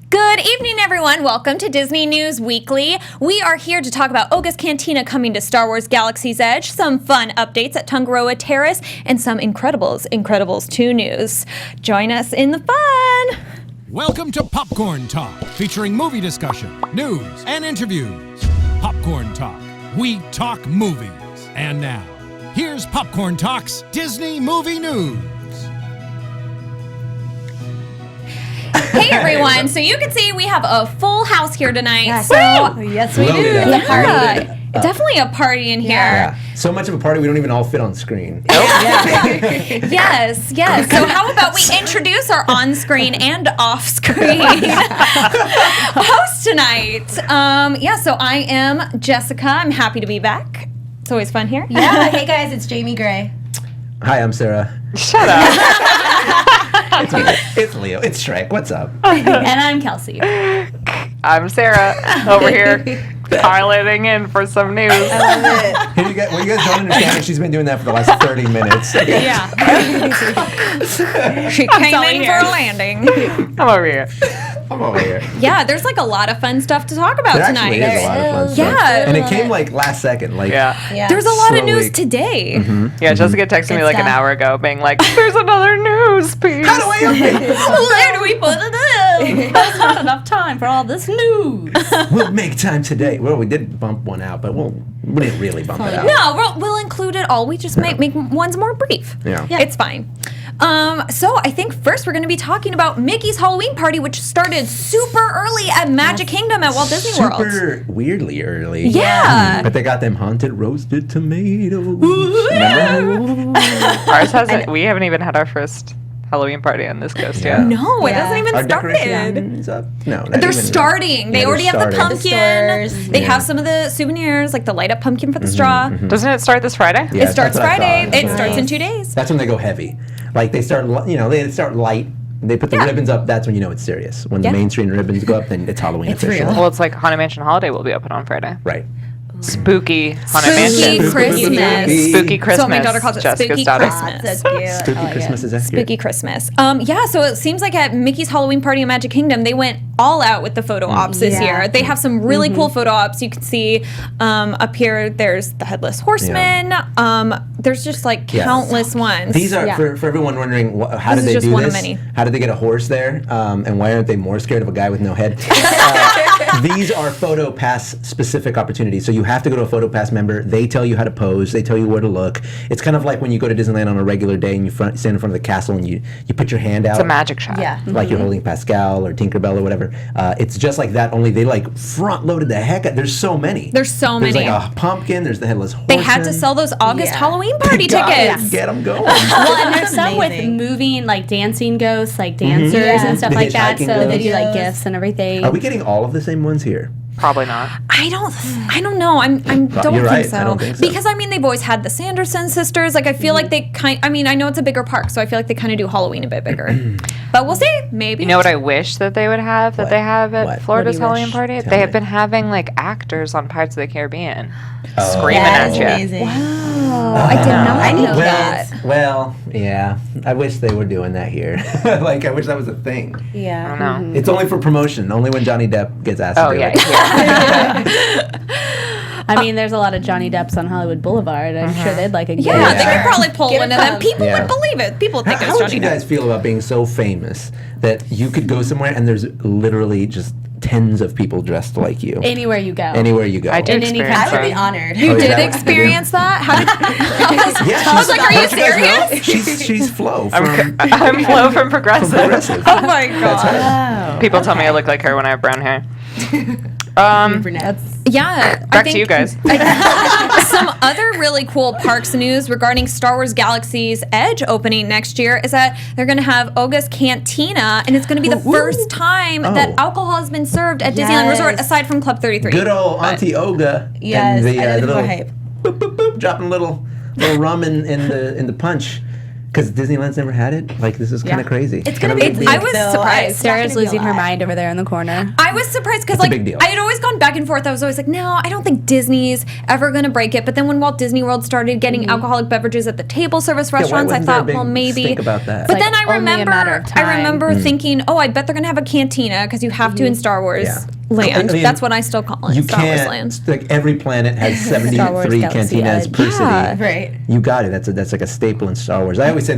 Good evening, everyone. Welcome to Disney News Weekly. We are here to talk about Oga's Cantina coming to Star Wars Galaxy's Edge, some fun updates at Tangaroa Terrace, and some Incredibles 2 news. Join us in the fun. Welcome to Popcorn Talk, featuring movie discussion, news, and interviews. Popcorn Talk. We talk movies. And now, here's Popcorn Talk's Disney Movie News. Hey everyone, so you can see we have a full house here tonight. Yes, Yes, we do. The party. Definitely a party in here. Yeah. So much of a party we don't even all fit on screen. Yes. So how about we introduce our on-screen and off-screen host tonight? So I am Jessica. I'm happy to be back. It's always fun here. Yeah. Hey guys, it's Jamie Gray. Hi, I'm Sarah. Shut up. It's Leo. It's Shrek. What's up? And I'm Kelsey. I'm Sarah, over here piloting in for some news. I love it. What you guys don't understand is she's been doing that for the last 30 minutes. Yeah. She came in for a landing. I'm over here. I'm over here. Yeah, there's like a lot of fun stuff to talk about There tonight. actually is a lot of fun stuff. Yeah. And it came like last second. Like, Yeah. There's a lot of news Slowly. today. Yeah, Jessica texted me Good like an stuff. hour ago being like, there's another news piece. How do I open it? Where do we put it in? There's not enough time for all this news. We'll make time today. Well, we did bump one out, but we didn't really bump it out. No, we'll include it all. We just make ones more brief. Yeah. It's fine. So I think first we're going to be talking about Mickey's Halloween party, which started super early at Magic Kingdom at Walt Disney World. Super weirdly early. Yeah. But they got them haunted roasted tomatoes. Remember? Ours hasn't, we haven't even had our first Halloween party on this coast yet. No, it Yeah. hasn't even Are started. decorations up? No, not They're even. starting. They Yeah, already they're have the starting. pumpkin. The stores. They Yeah. have some of the souvenirs, like the light up pumpkin for the straw. Doesn't it start this Friday? Yeah, It starts that's what I Friday. thought. It starts in 2 days. That's when they go heavy. Like they start, they start light. They put the ribbons up. That's when you know it's serious. When Yeah. the mainstream ribbons go up, then it's Halloween It's official. real. Well, it's like Haunted Mansion Holiday will be open on Friday. Right. Spooky Haunted Spooky Mansion. Christmas. Spooky Christmas. That's what my daughter calls it. Jessica's Spooky daughter. Christmas. That's cute. Spooky I like Christmas it. is accurate. Spooky Christmas. So it seems like at Mickey's Halloween party in Magic Kingdom, they went all out with the photo ops this Yeah. year. They have some really cool photo ops. You can see up here, there's the Headless Horseman. There's just like Yes. countless ones. These are Yeah. for everyone wondering how This did is they just do one of this? many. How did they get a horse there? And why aren't they more scared of a guy with no head? These are photo pass specific opportunities. So you have to go to a photo pass member. They tell you how to pose. They tell you where to look. It's kind of like when you go to Disneyland on a regular day and you stand in front of the castle and you put your hand out. It's a magic shot. Yeah. Like you're holding Pascal or Tinkerbell or whatever. It's just like that, only they like front loaded the heck out. There's so many. There's so There's many. like a pumpkin. There's the Headless Horseman. They had to sell those August Yeah. Halloween party tickets. Get them going. Well, and there's some with Amazing. moving, like dancing ghosts, like dancers Yeah. and stuff The like that. hitchhiking So they do ghosts. like gifts and everything. Are we getting all of the same ones here? Probably not. I don't know. I don't You're think right. so. I don't think so. Because I mean, they've always had the Sanderson sisters. Like I feel like they I know it's a bigger park, so I feel like they kind of do Halloween a bit bigger. But we'll see. Maybe. You know what I wish that they would have that What? they have at What? Florida's What do you Halloween wish? party? Tell They have me. been having like actors on Pirates of the Caribbean Oh. screaming That at is you. amazing. Oh, I did not I need know that. Well, yeah. I wish they were doing that here. Like, I wish that was a thing. I Yeah. don't know. It's only for promotion. Only when Johnny Depp gets asked Oh to do yeah, it. yeah. I mean, there's a lot of Johnny Depps on Hollywood Boulevard. I'm sure they'd like a Yeah, Yeah. they could probably pull Get one it of them. done. People Yeah. would believe it. People think How it's would Johnny you Depp. guys feel about being so famous that you could go somewhere and there's literally just tens of people dressed like you? Anywhere you go. Anywhere you go. I did In any experience I would be that. honored. You Oh, is did that what you experience that? How did, Yeah, I was like, are you don't guys know? serious? She's Flo from, I'm Flo from Progressive. from Progressive. Oh my That's god. her. Oh. People tell me I look like her when I have brown hair. Brunettes. Yeah. Back to you guys. Some other really cool parks news regarding Star Wars Galaxy's Edge opening next year is that they're going to have Oga's Cantina, and it's going to be the first time that Oh. alcohol has been served at Disneyland Resort, Yes. aside from Club 33. Good old Auntie Oga. Yes, and the I did little for hype. boop, boop, boop, dropping a little rum in the punch. Because Disneyland's never had it. Like, this is kind of crazy. It's gonna be big, I was though. surprised. Sarah's losing her mind over there in the corner. I was surprised because, It's a big deal. I had always gone back and forth. I was always like, no, I don't think Disney's ever going to break it. But then when Walt Disney World started getting alcoholic beverages at the table service restaurants, I wasn't there a thought, big well, maybe. stink about that? But Like, then only a matter of time. I remember thinking, oh, I bet they're going to have a cantina because you have to in Star Wars land. I mean, That's what I still call it, You Star Wars can't. land. Like, every planet has Star Wars 73 Galaxy cantinas Edge. per Yeah. city. Right. You got it. That's like a staple in Star Wars. I always say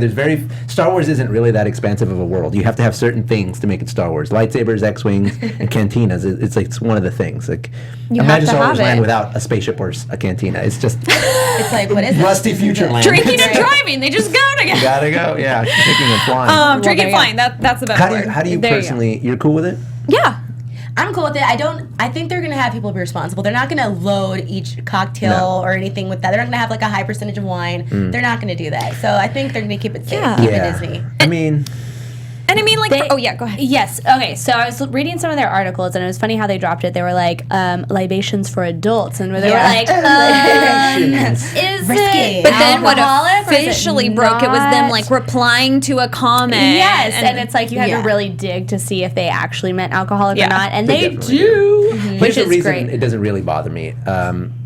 Star Wars isn't really that expansive of a world. You have to have certain things to make it Star Wars. Lightsabers, X-wings, and cantinas. It's one of the things. Like, You have imagine to Star have Wars it. land without a spaceship or a cantina. It's just It's like, what is it? rusty future land. Drinking and driving, they just go together. Gotta go. Yeah, drinking and flying. Drinking there and you flying, that's the best word. How do you There you go. personally? You're cool with it? Yeah. I'm cool with it. I think they're gonna have people be responsible. They're not gonna load each cocktail or anything with that. They're not gonna have like a high percentage of wine. They're not gonna do that. So I think they're gonna keep it safe. Yeah. Keep it Disney. I mean, And I mean, like, They- oh, yeah, go ahead. Yes. Okay. So I was reading some of their articles, and it was funny how they dropped it. They were like libations for adults, and they were like, "Is Risky. it?" But then what alcoholic, or is it officially broke it was them not? like replying to a comment. Yes, and it's like you had Yeah. to really dig to see if they actually meant alcoholic Yeah. or not, and They they definitely do, here's which the is reason great. it doesn't really bother me.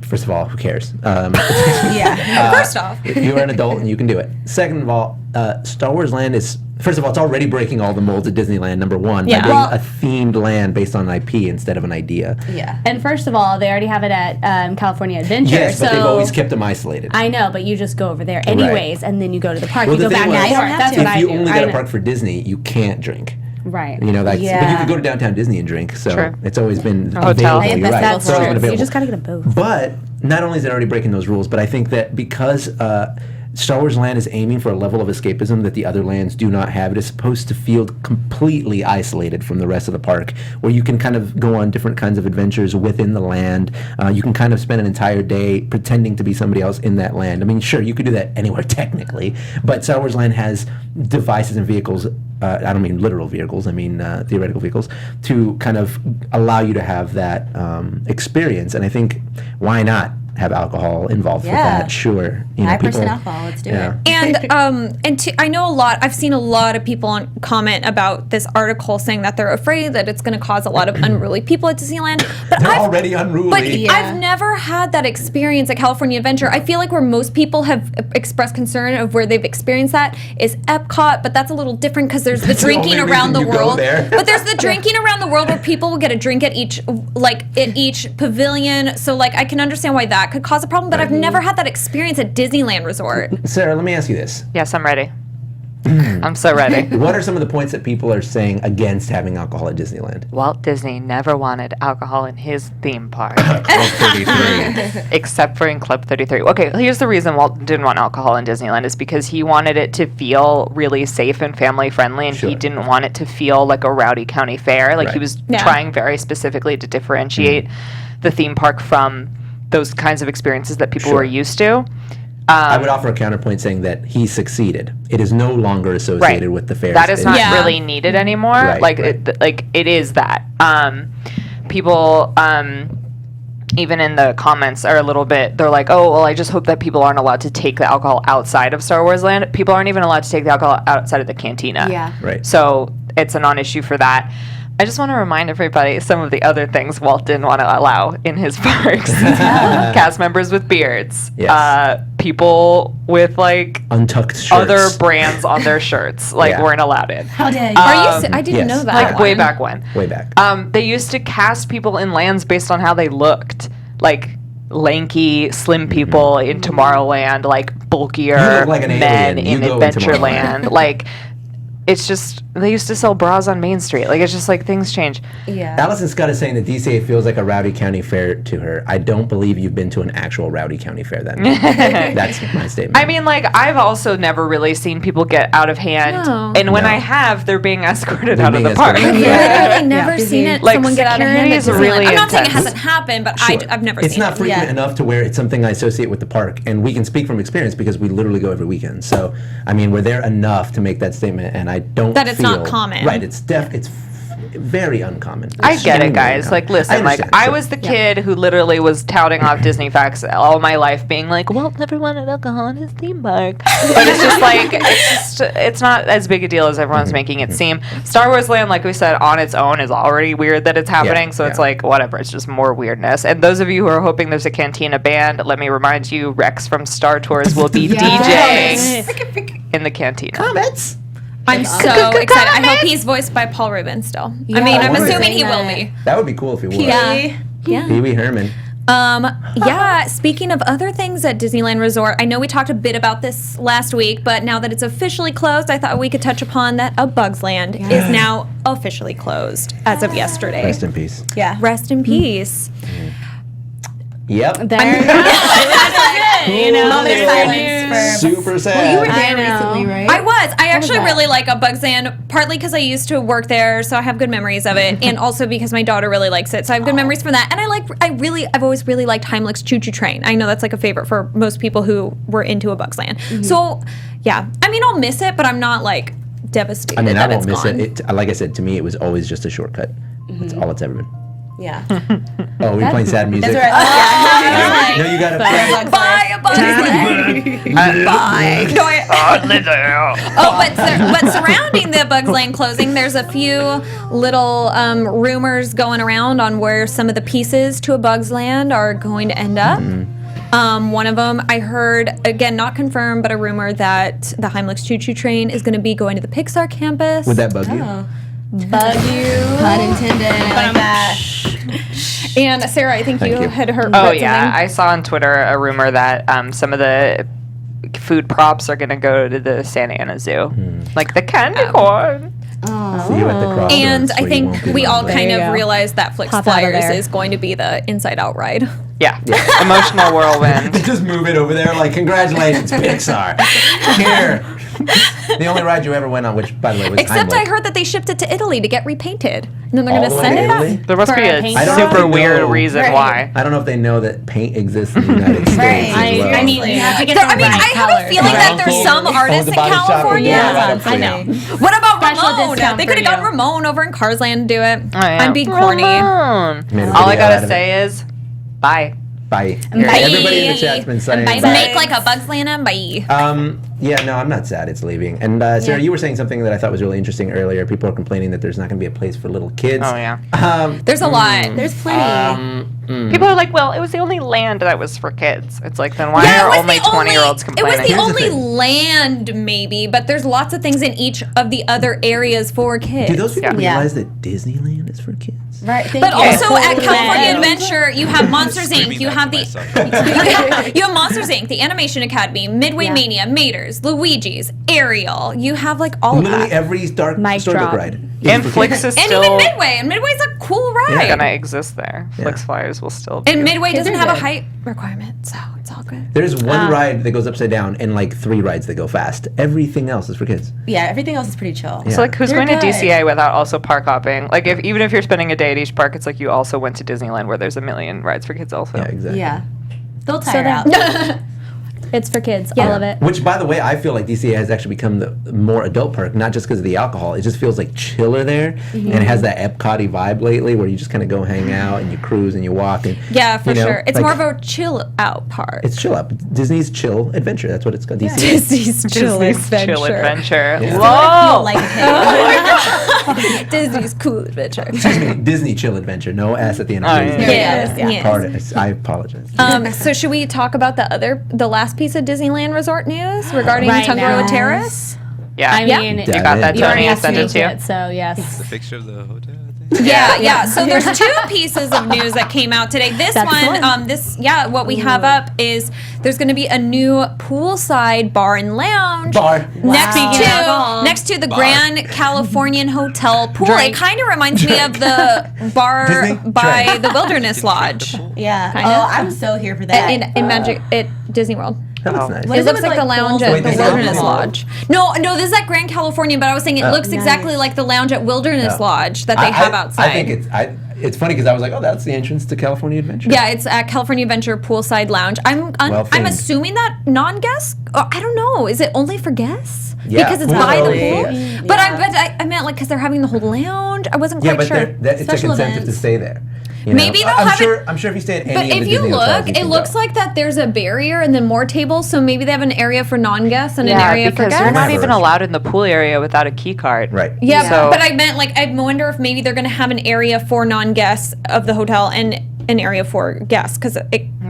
First of all, who cares? Yeah. First off, You are an adult and you can do it. Second of all, Star Wars Land is, first of all, it's already breaking all the molds at Disneyland, number one, Yeah. by being Well- a themed land based on an IP instead of an idea. Yeah. And first of all, they already have it at California Adventure. Yes, but so they've always kept them isolated. I know, but you just go over there anyways, and then you go to the park. Well, you the go thing back was, and forth. That's to. what I if you do. only I got a know. park for Disney, you can't drink. Right. You know, but you Yeah. could go to downtown Disney and drink. So True. it's always been A hotel. available. Hey, You're that's right. true. It's always been You available. just gotta get them both. But not only is it already breaking those rules, but I think that because Star Wars Land is aiming for a level of escapism that the other lands do not have, it is supposed to feel completely isolated from the rest of the park, where you can kind of go on different kinds of adventures within the land. You can kind of spend an entire day pretending to be somebody else in that land. I mean, sure, you could do that anywhere technically, but Star Wars Land has devices and vehicles, I don't mean literal vehicles, I mean theoretical vehicles, to kind of allow you to have that experience. And I think, why not have alcohol involved with Yeah. that? Sure. You know, 5% people- alcohol. Let's do yeah. it. And I know I've seen a lot of people comment about this article saying that they're afraid that it's going to cause a lot of unruly people at Disneyland. But They're I've, already unruly. But Yeah. I've never had that experience at California Adventure. I feel like where most people have expressed concern of where they've experienced that is Epcot, but that's a little different because there's the That's the drinking only around the reason you go world. there. But there's the drinking around the world where people will get a drink at each pavilion. So like I can understand why that could cause a problem, but I've never had that experience at Disneyland Resort. Sarah, let me ask you this. Yes, I'm ready. I'm so ready. What are some of the points that people are saying against having alcohol at Disneyland? Walt Disney never wanted alcohol in his theme park, Club 33. except for in Club 33. Okay, here's the reason Walt didn't want alcohol in Disneyland is because he wanted it to feel really safe and family friendly, and Sure. he didn't want it to feel like a rowdy county fair. Like he Right. was Yeah. trying very specifically to differentiate the theme park from those kinds of experiences that people Sure. were used to. I would offer a counterpoint saying that he succeeded. It is no longer associated with the fairs. That is not Yeah. really needed anymore. Right, like right. it is that. People even in the comments are a little bit, they're like, oh, well, I just hope that people aren't allowed to take the alcohol outside of Star Wars Land. People aren't even allowed to take the alcohol outside of the cantina. Yeah. Right. So it's a non-issue for that. I just want to remind everybody some of the other things Walt didn't want to allow in his parks. Cast members with beards. Yes. People with like Untucked shirts. other brands on their shirts Yeah. weren't allowed in. How dare you? I didn't yes. know that. Like way back when. Way back. They used to cast people in lands based on how they looked. Like lanky, slim people in Tomorrowland, like You bulkier look like an men alien. in You go in Adventureland. Like it's just they used to sell bras on Main Street. Like it's just like things change. Yeah. Allison Scott is saying that DCA feels like a rowdy county fair to her. I don't believe you've been to an actual rowdy county fair then. That's my statement. I mean, like I've also never really seen people get out of hand, No. and when No. I have, they're being escorted They're out of being the park. escorted. Literally never seen it. Like, Someone get out of hand. security at is Disneyland. really I'm not saying it intense. hasn't happened, but Sure. I've never It's seen not it. frequent Yeah. enough to where it's something I associate with the park, and we can speak from experience because we literally go every weekend. So, I mean, we're there enough to make that statement, and I don't That it's not feel- common. Right? It's very uncommon. I get it, Extremely guys. uncommon. Like, listen, understand. I was the kid who literally was touting off Disney facts all my life, being like, well, never wanted alcohol in his theme park. But it's just like, it's not as big a deal as everyone's making it seem. Star Wars Land, like we said, on its own is already weird that it's happening. So it's like, whatever, it's just more weirdness. And those of you who are hoping there's a Cantina band, let me remind you, Rex from Star Tours will be DJing in the Cantina. Comments. I'm so excited. I hope he's voiced by Paul Rubin still. I mean, I'm assuming he will be. That would be cool if he was. Yeah. Pee Wee Herman. Yeah, speaking of other things at Disneyland Resort, I know we talked a bit about this last week, but now that it's officially closed, I thought we could touch upon that A Bug's Land is now officially closed as of yesterday. Rest in peace. Yeah. Rest in peace. Yep. There. You know, moment of silence for Super sad. Well, you were I there know. recently, right? I was. I actually that? really like A Bug's Land, partly because I used to work there, so I have good memories of it, and also because my daughter really likes it, so I have good memories from that. And I've always really liked Heimlich's Choo Choo Train. I know that's like a favorite for most people who were into A Bug's Land. So, yeah. I mean, I'll miss it, but I'm not like devastated I mean, I that won't it's miss gone. it. Like I said, to me, it was always just a shortcut. That's all it's ever been. Yeah. Oh, we're playing sad music. That's right. No, you gotta play. Bye, A Bug's Land. Bye. But surrounding the Bug's Land closing, there's a few little rumors going around on where some of the pieces to A Bug's Land are going to end up. One of them, I heard, again, not confirmed, but a rumor that the Heimlich's Choo Choo Train is going to be going to the Pixar campus. Would that bug you? Bug you? Pun intended. I like that. And Sarah, I think you you. had heard Oh, something. yeah. I saw on Twitter a rumor that some of the food props are going to go to the Santa Ana Zoo. Like the candy corn. See you at the crossroads. And I where you think won't be we all lonely. kind you of go. realized that Flix Pop out of Flyers there. is going to be the Inside Out ride. Yeah. Emotional whirlwind. Just move it over there. Like, congratulations, Pixar. Here. The only ride you ever went on, which, by the way, was Except Heimlich. I heard that they shipped it to Italy to get repainted. And then they're All going to the way send to it Italy? back. There must For be a a paint job? super I weird know. reason Right. why. I don't know if they know that paint exists in the United States Right. as well. I mean, you have to get I the mean, right I have color. a feeling that there's some artists in Owns a body shop in California. Colorado. I know. What about Special Ramon? discount They for could have got you. Ramon over in Cars Land to do it. Oh, yeah. I'm being corny. Ramon. Made a All I video out gotta of say is, bye. Bye. Bye. Everybody in the chat's been saying. Bye. Make like a Bug's Land and bye. Yeah, no, I'm not sad. It's leaving. And Sarah, you were saying something that I thought was really interesting earlier. People are complaining that there's not going to be a place for little kids. Oh, yeah. There's a lot. There's plenty. People are like, well, it was the only land that was for kids. It's like, then why Yeah, it are was only the 20-year-olds complaining? It was the Here's the only thing. land, maybe, but there's lots of things in each of the other areas for kids. Do those people Yeah. realize that Disneyland is for kids? Right. Thank But you. also at Totally. California Adventure, you have Monsters Inc. Screaming You that have to the myself. you have Monsters Inc. The Animation Academy, Midway Yeah. Mania, Maters, Luigi's, Ariel. You have like all of Literally that. every dark Mic storybook drop. ride. And Flix is And still even Midway. And Midway's a cool ride. gonna exist there. Flix Flyers will still be. And Midway Kids doesn't are have a good. height requirement, so it's all good. There's one ride that goes upside down and like 3 rides that go fast. Everything else is for kids. Yeah, everything else is pretty chill. Yeah. So like, who's They're going to good. DCA without also park hopping? Like, even if you're spending a day at each park, it's like you also went to Disneyland where there's a million rides for kids also. Yeah, exactly. Yeah. They'll So tire then- out. It's for kids, Yeah. all of it. Which, by the way, I feel like DCA has actually become the more adult park, not just because of the alcohol. It just feels like chiller there, and it has that Epcot-y vibe lately, where you just kind of go hang out and you cruise and you walk and Yeah, for you know, sure. It's like, more of a chill out part. it's chill up. Disney's chill adventure. That's what it's called. DCA. Disney's chill Disney's Chill Adventure. Yeah. Whoa! Like a kid. Disney's cool adventure. Disney chill adventure. No S at the end of Oh, Disney. yeah. Yes, Yeah. yes. Pardon. I apologize. So should we talk about the last piece of Disneyland Resort news regarding Right Tangaroa now. Terrace? Yeah. I Yeah. mean, You got that, you already Tony? I asked sent me it to you. it, so yes. The picture of the hotel, I think. Yeah. So there's 2 pieces of news that came out today. This That's one, one. what we have up is there's going to be a new poolside bar and lounge Bar. next Speaking of alcohol. to the Grand Californian Hotel pool. Drink. It kind of reminds me of the bar Disney? by Drink. the Wilderness Did you drink Lodge the pool? Yeah. Kinda. Oh, I'm so here for that. in Magic at Disney World. That looks nice. What It is looks with, like the lounge pools at and the Wait, this is Wilderness alcohol? Lodge. No, this is at Grand Californian, but I was saying it looks exactly like the lounge at Wilderness Oh. Lodge that they have outside. I think it's funny because I was like, oh, that's the entrance to California Adventure. Yeah, it's at California Adventure Poolside Lounge. I'm Well I'm themed. assuming that non-guests. I don't know. Is it only for guests? Yeah, because it's pool by the only, pool. yeah. But I meant like because they're having the whole lounge. I wasn't Yeah, quite but sure. it's Special a incentive events. to stay there. You know? Maybe they'll I'm have sure. it- I'm sure if you stay at any But of the if you Disney hotels, look, you it can looks go. like that there's a barrier and then more tables. So maybe they have an area for non-guests and an Yeah, area for because guests. you're not Whatever. even allowed in the pool area without a key card. Right. Yeah, So- but I meant like I wonder if maybe they're going to have an area for non-guests of the hotel and an area for guests because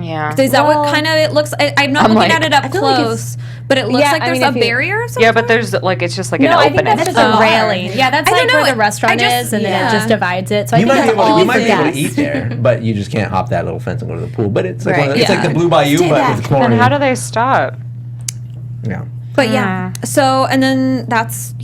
Yeah. is that Well, what kind of it looks? I'm not I'm looking like- at it up I feel like close, but it looks Yeah, like I there's mean, a if you- barrier. Or something. Yeah, but there's like it's just like No, an I think opening. that's just Oh. a railing. Yeah, that's I like don't where know. the restaurant I just- is, and then yeah. it just divides it. So You I might think be that's able. all You might for be able to guests. eat there, but you just can't hop that little fence and go to the pool. But it's like Right. it's like the Blue Bayou, Stay but back. with chlorine. And how do they stop? Yeah. But yeah, so and then that's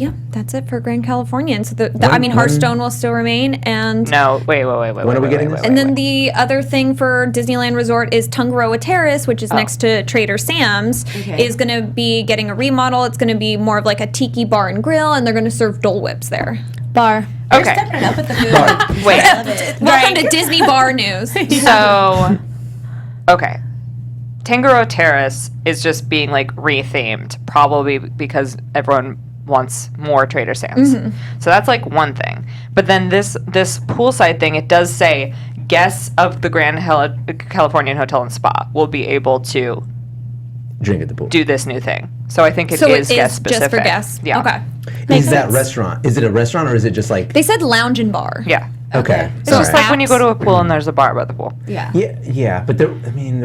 it for Grand Californian. So I mean, Hearthstone will still remain, and No, wait. When are we getting this? and then the other thing for Disneyland Resort is Tangaroa Terrace, which is next to Trader Sam's, is going to be getting a remodel. It's going to be more of like a tiki bar and grill, and they're going to serve Dole Whips there. Bar. They're Okay. stepping it up with the food. Wait. I love it. Welcome to Disney Bar News. So, okay. Tangaroa Terrace is just being like rethemed, probably because everyone wants more Trader Sam's. So that's like one thing. But then this poolside thing, it does say guests of the Grand Californian Hotel and Spa will be able to Drink at the pool. do this new thing. So I think it So is it guest is specific. just for guests. Yeah. Okay. Is that restaurant? Is it a restaurant or is it just like? They said lounge and bar. Yeah. Okay. It's just Alright. like when you go to a pool and there's a bar by the pool. Yeah. Yeah, but there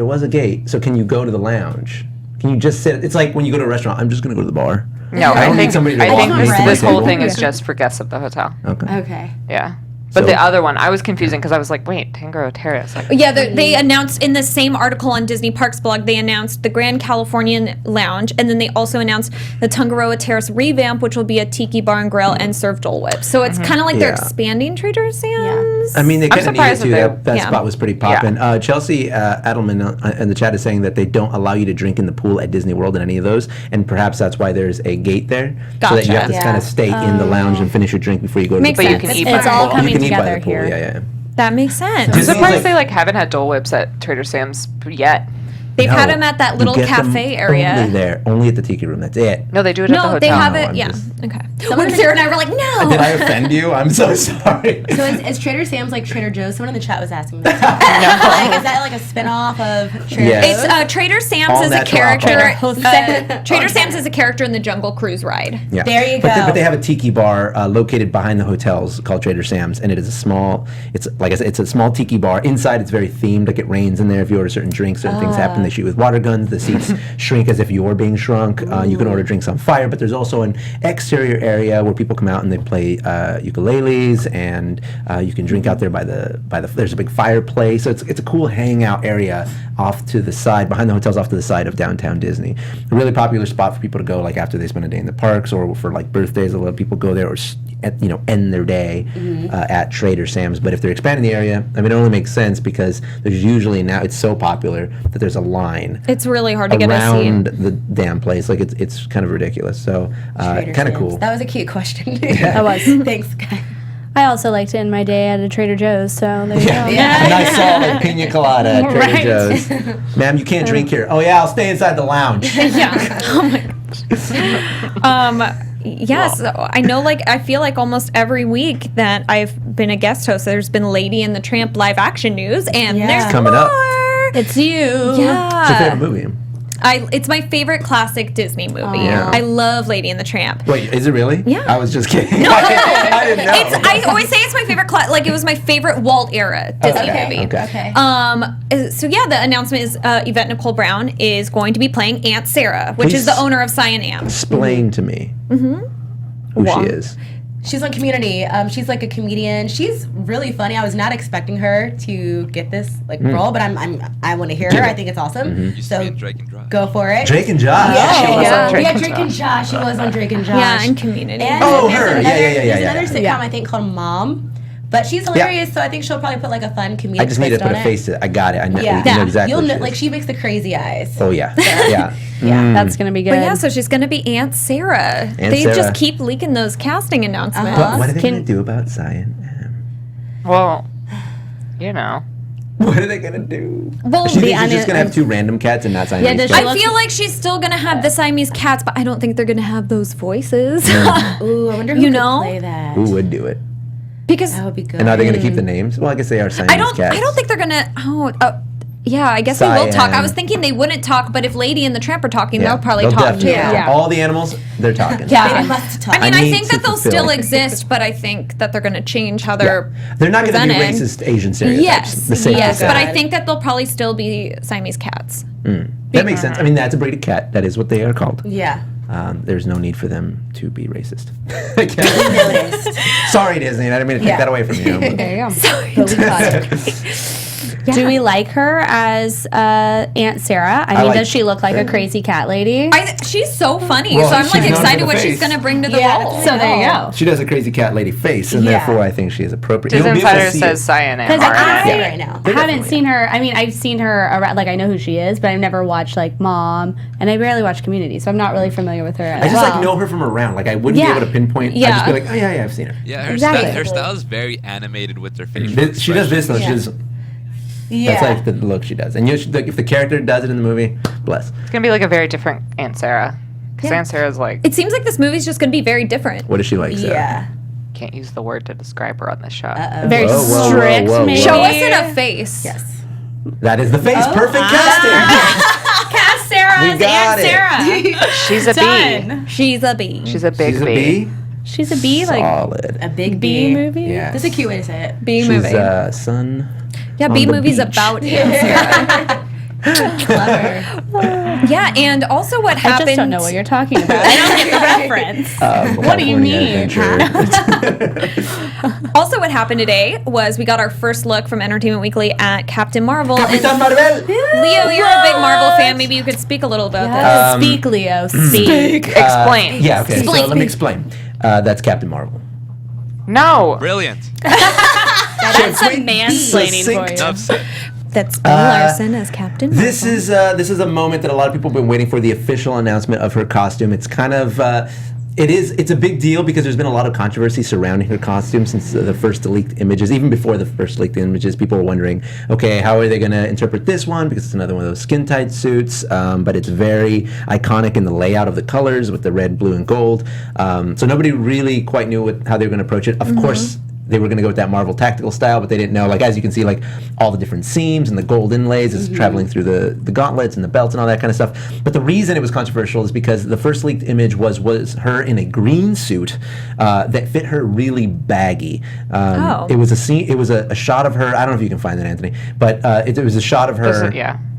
was a gate. So can you go to the lounge? Can you just sit? It's like when you go to a restaurant. I'm just gonna go to the bar. No, I I don't need think somebody to I walk think me this, to my this whole table. thing is just for guests of the hotel. Okay. Okay. Yeah. But So- the other one, I was confusing because I was like, wait, Tangaroa Terrace. Like, Yeah, they announced in the same article on Disney Parks blog, they announced the Grand Californian Lounge, and then they also announced the Tangaroa Terrace revamp, which will be a tiki bar and grill and serve Dole Whip. So it's kind of like they're Yeah. expanding Trader Sam's. I mean, they kind of needed surprised to. that That yeah. spot was pretty poppin'. Chelsea Adelman in the chat is saying that they don't allow you to drink in the pool at Disney World in any of those, and perhaps that's why there's a gate there, so that you have to Gotcha. kind of stay in the lounge and finish your drink before you go to Makes the but pool. you can sense. eat It's by the all pool. coming You can eat by together the pool. here. Yeah. That makes sense. I'm Disney's surprised like- they like haven't had Dole Whips at Trader Sam's yet. They've had No, them at that you little get them cafe area. Only there, only at the Tiki Room. That's it. No, they do it at the No, hotel. they have No, it. I'm Yeah. just- Okay. Someone When in the- Sarah and I were like, no. Did I offend you? I'm so sorry. So is Trader Sam's like Trader Joe's? Someone in the chat was asking that. Like, is that like a spin-off of Trader Yes. Joe's? It's Trader Sam's All is a natural character. alcohol. Trader Sam's is a character in the Jungle Cruise ride. Yeah. There you But go. they have a tiki bar located behind the hotels called Trader Sam's, and it is a small. It's like I said, it's a small tiki bar. Inside, it's very themed. Like it rains in there if you order certain drinks. Certain things happen. They shoot with water guns. The seats shrink as if you're being shrunk. You can order drinks on fire, but there's also an exterior area where people come out and they play ukuleles, and you can drink out there by the. There's a big fireplace, so it's a cool hangout area off to the side, behind the hotels, off to the side of downtown Disney. A really popular spot for people to go, like after they spend a day in the parks, or for like birthdays. A lot of people go there, or end their day at Trader Sam's. But if they're expanding the area, I mean, it only makes sense because there's usually now it's so popular that there's a line It's really hard to get a around seat. the damn place. Like it's kind of ridiculous. So Trader kind of Sam's. cool. That was a cute question. That was. Thanks, guys. I also like to end my day at a Trader Joe's, so there you go. Yeah. A nice solid pina colada at Trader Right. Joe's. Ma'am, you can't drink here. Oh yeah, I'll stay inside the lounge. Yeah. Oh my gosh. Yes, I know. Like, I feel like almost every week that I've been a guest host, there's been Lady and the Tramp live action news, and Yeah. there's Coming up. more. It's you. Yeah. It's your favorite movie. It's my favorite classic Disney movie. Yeah. I love Lady and the Tramp. Wait, is it really? Yeah. I was just kidding. I didn't know. I always say it's my favorite. Like it was my favorite Walt era Disney Okay, movie. okay. Okay. So yeah, the announcement is Yvette Nicole Brown is going to be playing Aunt Sarah, which is Please the owner of Cyan Am. Explain to me who Wow. she is. She's on Community. She's like a comedian. She's really funny. I was not expecting her to get this role, but I want to hear her. I think it's awesome. Used to So be in Drake and Drop. go for it. Drake and Josh. Yeah, She was on Drake yeah, and Drake and Josh. She was on Drake and Josh. Yeah, and Community. And Oh, there's her. Another, Yeah. There's another sitcom Yeah. I think called Mom, but she's hilarious. So I think she'll probably put like a fun comedic I just need to twist put on a face to it. I got it. I know, Yeah, you know exactly You'll what know, she like is. she makes the crazy eyes. Oh, yeah. Yeah. Yeah, that's gonna be good. But yeah, so she's going to be Aunt Sarah. They Sarah. just keep leaking those casting announcements. But what are they Can- going to do about Cyan? Well, you know. What are they gonna do? Well, She's just gonna have two random cats and not Siamese. does cats? she I feel like she's still gonna have the Siamese cats, but I don't think they're gonna have those voices. Ooh, I wonder who could play that. Who would do it? Because That would be good. And are they gonna keep the names? Well, I guess they are Siamese cats. I don't think they're gonna. Yeah, I guess they will talk. I Cyan. was thinking they wouldn't talk, but if Lady and the Tramp are talking, they'll probably talk definitely too. talk. Yeah. All the animals, they're talking. They must talk. I mean, I I need think to that they'll fulfill. still exist, but I think that they're going to change how they're They're not going to be presented. racist Asian stereotypes. Yes, the same yes, thing. but I think that they'll probably still be Siamese cats. That makes sense. I mean, that's a breed of cat. That is what they are called. Yeah. There's no need for them to be racist. Sorry, Disney. I didn't mean to take that away from you. There you go. But we caught it. Do we like her as Aunt Sarah? I mean, like does she look like a crazy cat lady? She's so funny, Well, so I'm she's like known for excited the what she's face. going to bring to the Yeah, role. So there you go. She does a crazy cat lady face, and Yeah. therefore I think she is appropriate. His You'll be able to insider see says it. cyan and Because orange. I right now. haven't seen her. I mean, I've seen her around. Like I know who she is, but I've never watched like Mom, and I barely watch Community, so I'm not really familiar with her. I just like know her from around. Like I wouldn't Yeah. be able to pinpoint. I'd Yeah. just be like, oh yeah, I've seen her. Yeah, her Exactly. her style is very animated with her facial She does this though. expressions. She's Yeah. that's like the look she does. And if the character does it in the movie, bless. It's gonna be like a very different Aunt Sarah. Because Aunt Sarah's like, It seems like this movie's just going to be very different. What is she like? Sarah? Yeah. can't use the word to describe her on this show. very Whoa, whoa, strict. whoa, whoa, maybe. whoa. Show us in a face. Yes. That is the face. Perfect casting. Cast Sarah We as got Aunt it. Sarah. She's a bee. Done. She's a bee. She's a big She's a bee. bee. She's a bee, like Solid. A big bee movie. Yeah. That's a cute way to say it. Bee She's movie. son. Yeah, on Bee the movie's beach. about Aunt Sarah. Clever. Yeah, and also what I happened. just don't know what you're talking about. I don't get the reference. What do you California mean? Adventure. Also, what happened today was we got our first look from Entertainment Weekly at Captain Marvel. Captain Marvel. Leo, you're a big Marvel fan. Maybe you could speak a little about this. Speak, Leo. Speak. Explain. Yeah. Okay. Explain. So let me explain. That's Captain Marvel. No. Brilliant. That's some mansplaining Succinct. for you. Enough said. That's Brie Larson as Captain Marvel. This is a moment that a lot of people have been waiting for, the official announcement of her costume. It's kind of it's a big deal because there's been a lot of controversy surrounding her costume since the first leaked images. Even before the first leaked images, people were wondering, okay, how are they going to interpret this one? Because it's another one of those skin-tight suits, but it's very iconic in the layout of the colors with the red, blue, and gold. So nobody really quite knew how they were going to approach it. Of course, they were going to go with that Marvel tactical style, but they didn't know, like, as you can see, like, all the different seams and the gold inlays is traveling through the gauntlets and the belts and all that kind of stuff. But the reason it was controversial is because the first leaked image was her in a green suit that fit her really baggy. It was a scene. It was a shot of her. I don't know if you can find that, Anthony, but it was a shot of her.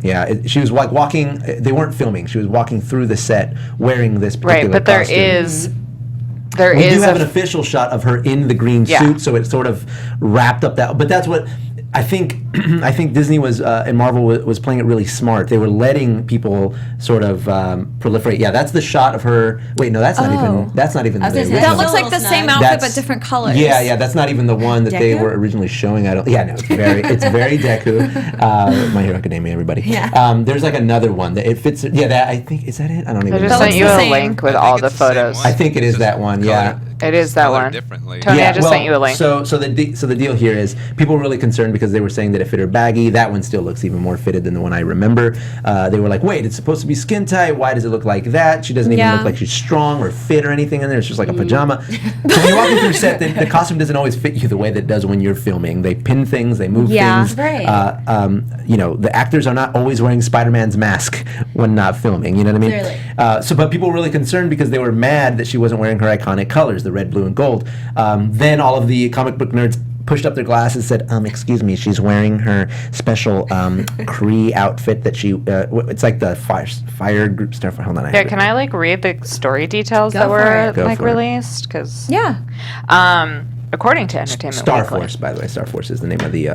Yeah, she was like walking. They weren't filming. She was walking through the set wearing this particular Right, but there costume. is We do have an official shot of her in the green Yeah. suit, so it sort of wrapped up that. But that's what I think. I think Disney was and Marvel was playing it really smart. They were letting people sort of proliferate. Yeah, that's the shot of her. Wait, no, that's not even. That's not even. I was The gonna say, original. That looks like the same outfit That's- but different colors. Yeah, that's not even the one that they Deku? were originally showing. I don't. Yeah, no, it's very Deku. My Hero Academia, everybody. Yeah. There's like another one that it fits. Yeah, that I think is that it. I don't even I know. just sent you the a same. link with I all think the it's the same photos. one. I think it is Just that one. color- Yeah. It is that colored one. differently. Tony, I just sent you a link. So the deal here is people were really concerned because they were saying that it fit her baggy. That one still looks even more fitted than the one I remember. They were like, wait, it's supposed to be skin tight. Why does it look like that? She doesn't even Yeah. look like she's strong or fit or anything in there. It's just like a pajama. So when you're walking through set, the costume doesn't always fit you the way that it does when you're filming. They pin things, they move Yeah. things. Right. The actors are not always wearing Spider-Man's mask when not filming. You know what I mean? Clearly. But people were really concerned because they were mad that she wasn't wearing her iconic colors, the red, blue, and gold. Then all of the comic book nerds pushed up their glasses and said, excuse me, she's wearing her special Kree outfit that she, it's like the fire group stuff. Hold on. Yeah, can I read the story details Go that for were it. Go for it. released? Because Yeah. according to Entertainment Star Weekly, Force, by the way. Star Force is the name of the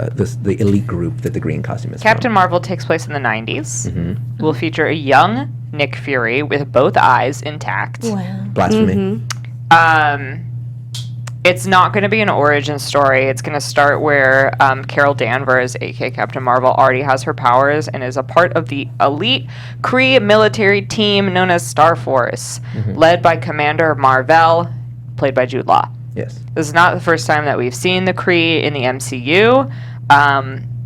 elite group that the green costume is Captain from. Marvel takes place in the 90s. Mm-hmm. Will feature a young Nick Fury with both eyes intact. Wow. Blasphemy. It's not going to be an origin story. It's going to start where Carol Danvers, aka Captain Marvel, already has her powers and is a part of the elite Kree military team known as Star Force, led by Commander Marvel, played by Jude Law. Yes. This is not the first time that we've seen the Kree in the MCU.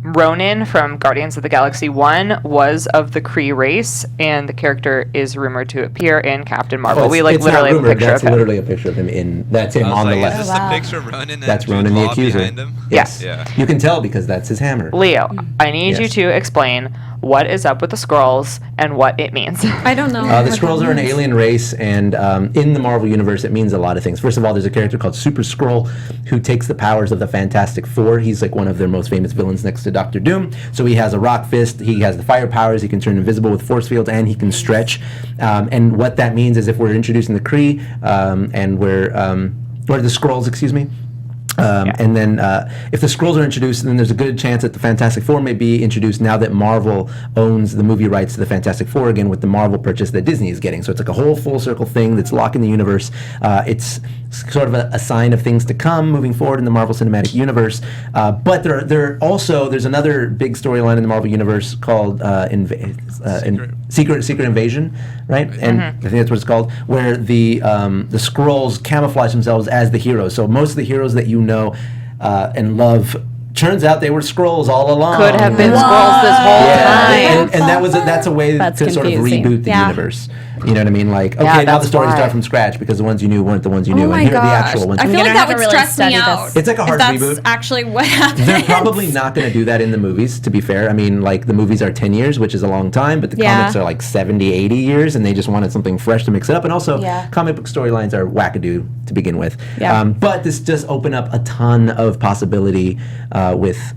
Ronan from Guardians of the Galaxy 1 was of the Kree race, and the character is rumored to appear in Captain Marvel. We it's literally not have a rumored. picture That's of him. literally a picture of him that's him I was on the like, left. is this the picture of Ronan? That's and Ronan Jude the Law accuser. behind him? Yes. Yeah. You can tell because that's his hammer. Leo, I need you Yes. to explain what is up with the Skrulls and what it means. I don't know. The Skrulls are an alien race, and in the Marvel Universe, it means a lot of things. First of all, there's a character called Super Skrull who takes the powers of the Fantastic Four. He's like one of their most famous villains next to Doctor Doom. So he has a rock fist, he has the fire powers, he can turn invisible with force fields, and he can stretch. And what that means is if we're introducing the Kree, or the Skrulls, excuse me, and then if the Skrulls are introduced, then there's a good chance that the Fantastic Four may be introduced now that Marvel owns the movie rights to the Fantastic Four again with the Marvel purchase that Disney is getting. So it's like a whole full circle thing that's locking the universe. It's sort of a sign of things to come moving forward in the Marvel Cinematic Universe. But there's another big storyline in the Marvel Universe called Secret Invasion, right? And I think that's what it's called, where the Skrulls camouflage themselves as the heroes. So most of the heroes that you know and love, turns out they were Skrulls all along. Could have been Skrulls this whole time. And that's a way That's to sort of confusing. reboot the universe. You know what I mean? Like, okay, Yeah, now the that's story why. start from scratch because the ones you knew weren't the ones you knew, Oh my and here are the gosh. actual ones. I feel You're like gonna that have would to really stress me study out. this. It's like a hard if that's reboot. actually what happened. They're probably not going to do that in the movies, to be fair. I mean, like, the movies are 10 years, which is a long time, but the Yeah. comics are like 70, 80 years, and they just wanted something fresh to mix it up. And also, comic book storylines are wackadoo to begin with. Yeah. But this does open up a ton of possibility with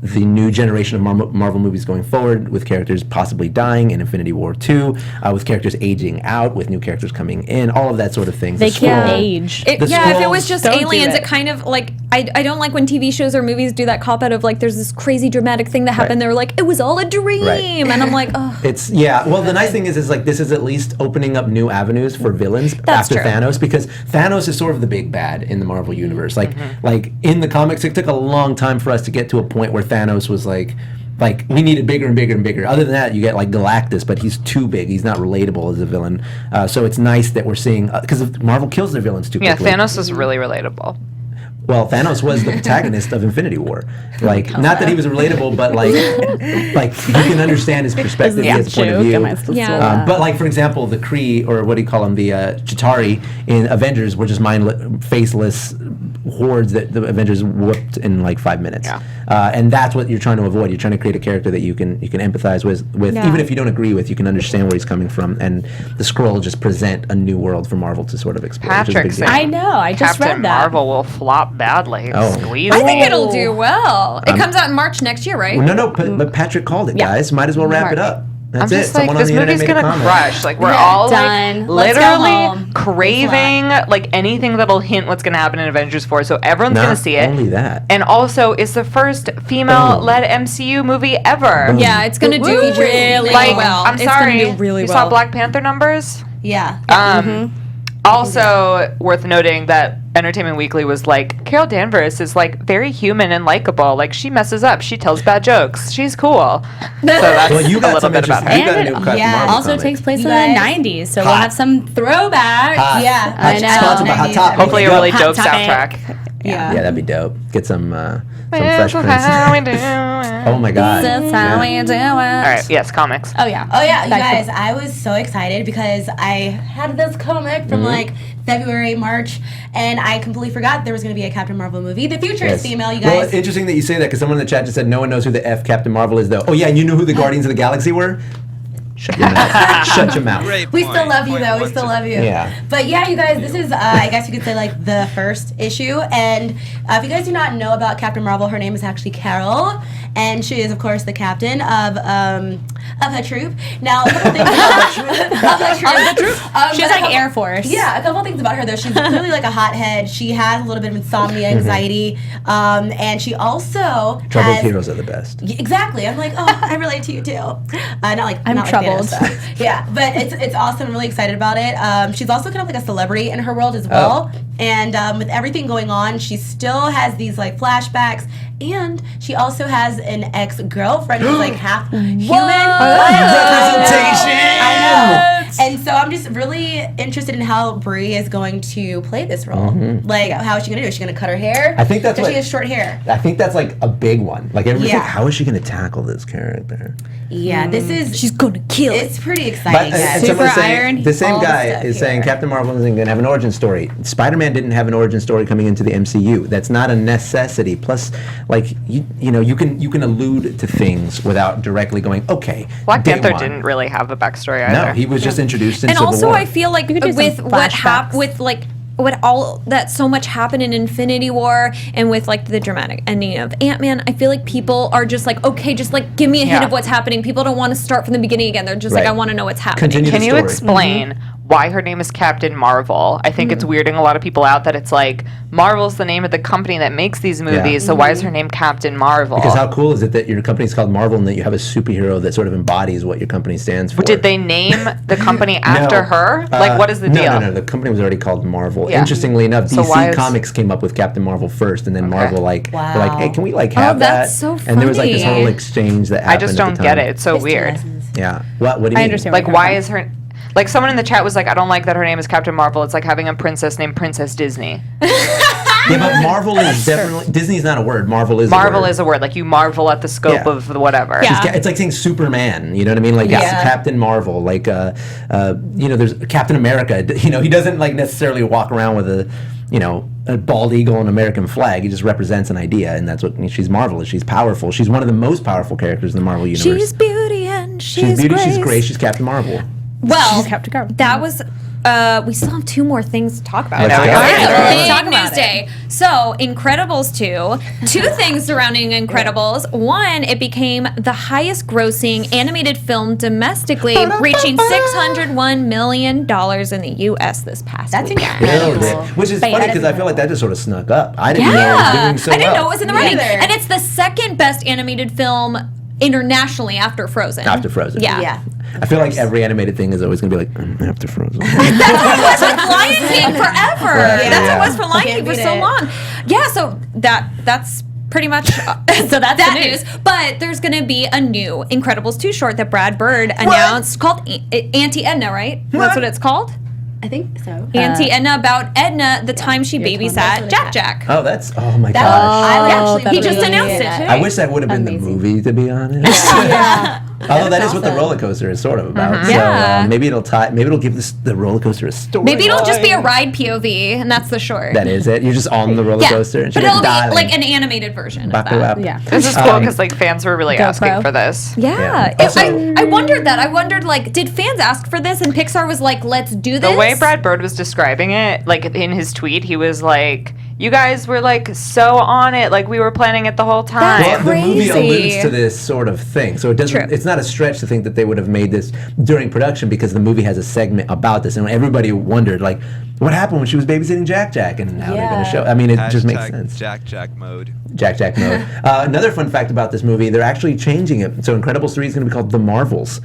the new generation of Marvel movies going forward, with characters possibly dying in Infinity War 2, with characters aging out, with new characters coming in, all of that sort of thing. They can't Skrull- age. If it Skrulls was just don't do aliens, it. it kind of like I don't like when TV shows or movies do that cop out of like there's this crazy dramatic thing that happened. Right. They're like it was all a dream, and I'm like, oh. Well, the nice thing is like this is at least opening up new avenues for villains after true. Thanos, because Thanos is sort of the big bad in the Marvel universe. Like in the comics, it took a long time for us to get to a point where Thanos was like we needed bigger and bigger and bigger. Other than that, you get like Galactus, but he's too big. He's not relatable as a villain. So it's nice that we're seeing because Marvel kills their villains too Yeah, quickly. Thanos is really relatable. Well, Thanos was the protagonist of Infinity War. Like, not that he was relatable, but like you can understand his perspective, his point of view. Yeah. But like, for example, the Kree, or what do you call them, the Chitauri in Avengers were just mindless, faceless hordes that the Avengers whooped in like 5 minutes. Yeah. And that's what you're trying to avoid. You're trying to create a character that you can empathize with even if you don't agree with. You can understand where he's coming from. And the Skrull just present a new world for Marvel to sort of explore. which is a Patrick big deal. said I know. I just Captain read that. Marvel will flop badly. Oh. Squeeze I think it. it'll do well. It comes out in March next year, right? Well, no, but Patrick called it, guys. Might as well wrap it up. I'm That's it. just like, Someone on this the internet movie's made a gonna comment. crush. Like, we're Yeah, all done. like Let's go literally home. craving like anything that'll hint what's gonna happen in Avengers 4. So everyone's Not gonna see it. only that. And also, it's the first female-led MCU movie ever. Yeah, it's gonna do Woo-hoo. really Like, well. I'm It's sorry. gonna do really you well. saw Black Panther numbers? Yeah. Also worth noting that Entertainment Weekly was like, Carol Danvers is like very human and likable. Like, she messes up, she tells bad jokes, she's cool. So that's Well, you a got little some bit about interesting. her. You got a new Captain yeah. Marvel Also comic. takes place You in the guys- 90s, so we'll have some throwbacks. Hot. Yeah. I know. Sponsored by Hot Topic. Hopefully a really Hot dope topic. soundtrack. Yeah. Yeah, that'd be dope. Get some Fresh That's Prince. how we do it. Oh my God. That's how Yeah. we do it. All right, yes, comics. Oh, yeah. Oh yeah, you Back to- guys, I was so excited because I had this comic from like February, March, and I completely forgot there was going to be a Captain Marvel movie. The future is female, you Well, guys. interesting that you say that because someone in the chat just said no one knows who the F Captain Marvel is though. Oh yeah, and you knew who the Guardians of the Galaxy were? Shut your mouth. Shut your mouth. Great We point. still love you Point though. We one still to- love you. Yeah. But yeah, you guys, this is I guess you could say like the first issue. And if you guys do not know about Captain Marvel, her name is actually Carol, and she is of course the captain of her troop. Now, a couple things about her troop. She's but a like couple- Air Force. Yeah, a couple things about her though. She's clearly like a hothead. She has a little bit of insomnia, anxiety, and she also Troubled has, heroes are the best. Exactly. I'm like, oh, I relate to you too. Not like I'm not troubled. Like Thanos, though. Yeah, but it's awesome. I'm really excited about it. She's also kind of like a celebrity in her world as well. And with everything going on, she still has these like flashbacks, and she also has an ex-girlfriend who's like half human. Representation! I know. And so I'm just really interested in how Brie is going to play this role. Like, how is she gonna do? Is she gonna cut her hair? I think that's Does what she has short hair. I think that's like a big one. Like everybody's like, Yeah. how is she going to tackle this character? Yeah, this is. She's gonna kill it. It's pretty exciting. and guys. someone's saying- iron, the same all the guy stuff is saying here. Captain Marvel isn't going to have an origin story. Spider-Man didn't have an origin story coming into the MCU. That's not a necessity. Plus, like you know, you can allude to things without directly going, okay. Black day Panther one. didn't really have a backstory either. No, he was just introduced in And Civil also, War. I feel like could do some with what flashbacks. with like what all that so much happened in Infinity War and with like the dramatic ending of Ant-Man, I feel like people are just like, okay, just like give me a hint Yeah. of what's happening. People don't want to start from the beginning again. They're just like, Right. I want to know what's happening. Continue Can the you story. explain why her name is Captain Marvel? I think it's weirding a lot of people out that it's like Marvel's the name of the company that makes these movies, so why is her name Captain Marvel? Because how cool is it that your company's called Marvel and that you have a superhero that sort of embodies what your company stands for? Did they name the company after No. her? Like, what is the no, deal? No, the company was already called Marvel. Yeah. Interestingly enough, So why DC is- Comics came up with Captain Marvel first, and then Marvel they're like, Wow. hey, can we like have that's that? so And there was like this funny. whole exchange that I happened. just at don't the get time. it. It's so History weird. lessons. Yeah. What do you mean? I understand. Like, where why you're is her... Like, someone in the chat was like, I don't like that her name is Captain Marvel. It's like having a princess named Princess Disney. Yeah, but Marvel is definitely Disney's not a word. Marvel is. Marvel a word. is a word. Like, you marvel at the scope Yeah. of the whatever. Yeah. It's like saying Superman. You know what I mean? Like it's Yeah. Captain Marvel. Like you know, there's Captain America. You know, he doesn't like necessarily walk around with a bald eagle and American flag. He just represents an idea, and that's what she's marvelous. She's powerful. She's one of the most powerful characters in the Marvel universe. She's beauty and she's beauty. grace. She's great. She's Captain Marvel. Well, She's Captain Marvel. that was. We still have two more things to talk about. Let's go. It's All right, a let's big talk about news it. day. So, Incredibles 2. Two things surrounding Incredibles. One, it became the highest grossing animated film domestically, reaching $601 million in the U.S. this past That's weekend. incredible. Killed it. Which is funny That because is I feel like that just sort of snuck up. I didn't know it was doing so I didn't know well. it was in the Me running. neither. And it's the second best animated film internationally after Frozen. After Frozen. Yeah. Yeah. I feel like every animated thing is always going to be like, after Frozen. That's what it was with Lion King forever. Right, That's yeah. what it was for Lion Can't King for beat so it. long. Yeah, so that's pretty much so that's that news. But there's going to be a new Incredibles 2 short that Brad Bird announced called Auntie Edna, right? That's what it's called? I think so. Auntie Edna, about Edna, the time she babysat Jack Jack. Oh, oh my That, gosh. I would Oh, actually. He just really announced enjoy it, that. too. I wish that would have been the Amazing. movie, to be honest. Yeah. Although that is what the awesome. roller coaster is sort of about. So Yeah. maybe it'll give the roller coaster a story. Maybe it'll just be a ride POV, and that's the short. That is it. You're just on the roller yeah, coaster. And but she's it'll be "Darling, like an animated version of buckle that. up." Yeah. This is cool because, like, fans were really asking for this. Yeah. Yeah. I wondered that. I wondered, like, did fans ask for this and Pixar was like, let's do this? The way Brad Bird was describing it, like in his tweet, he was like, "You guys were like so on it, like we were planning it the whole time." That's Well, the movie crazy. alludes to this sort of thing, so it doesn't. True. It's not a stretch to think that they would have made this during production because the movie has a segment about this, and everybody wondered like, what happened when she was babysitting Jack Jack, and now they're going to show. I mean, it just makes sense. Jack mode. Jack mode. Another fun fact about this movie, they're actually changing it. So Incredibles 3 is going to be called The Marvels,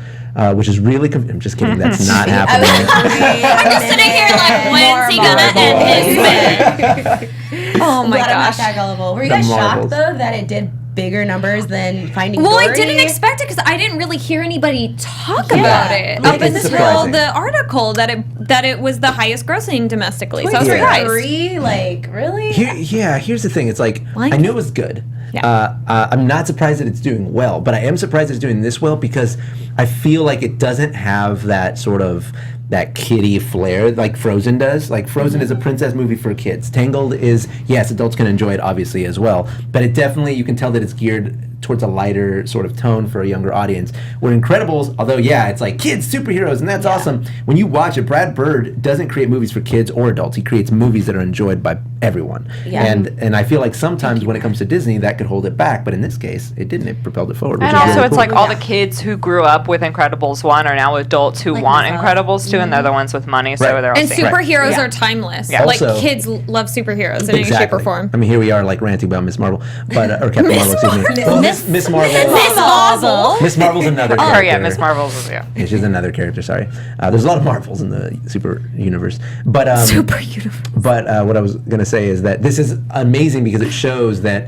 which is really... I'm just kidding. That's not happening. I'm just sitting here like, when's he gonna end his bit? Oh my Glad I'm not gosh. that gullible. Were you The guys Marvels. shocked though that it did bigger numbers than Finding Well, Dory? I didn't expect it because I didn't really hear anybody talk Yeah. about it Like, up it's until surprising. the article that it was the highest grossing domestically. So I was Yeah. surprised. Three, like really? Here's the thing. It's like, Like I knew it. it was good. Yeah. I'm not surprised that it's doing well, but I am surprised it's doing this well because I feel like it doesn't have that sort of that kiddie flair like Frozen does. Like Frozen is a princess movie for kids. Tangled is, yes, adults can enjoy it obviously as well, but it definitely, you can tell that it's geared towards a lighter sort of tone for a younger audience. Where Incredibles, although yeah, it's like kids superheroes and that's awesome. When you watch it, Brad Bird doesn't create movies for kids or adults. He creates movies that are enjoyed by everyone. Yeah. And I feel like sometimes when it comes to Disney, that could hold it back, but in this case, it didn't. It propelled it forward. Which And is also, really it's cool. like all the kids who grew up with Incredibles 1 are now adults who Like want myself. Incredibles 2, and they're the ones with money, so Right. they're all And seeing it. superheroes Yeah. are timeless. Yeah. Like Also- kids love superheroes in any shape or form. I mean, here we are like ranting about Miss Marvel, but or Captain Marvel, excuse me. Well, Miss Marvel. Miss Marvel. Miss Marvel's another Oh, character. yeah, Miss Marvel's is, yeah. Yeah, she's another character. Sorry, there's a lot of Marvels in the super universe, but Super universe. But what I was gonna say is that this is amazing because it shows that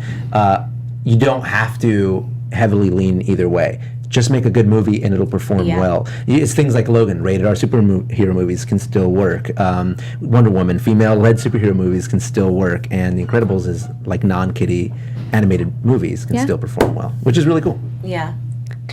you don't have to heavily lean either way. just make a good movie and it'll perform well. It's things like Logan, rated R superhero movies can still work. Wonder Woman, female-led superhero movies can still work, and The Incredibles is like non-kiddie animated movies can still perform well, which is really cool. Yeah.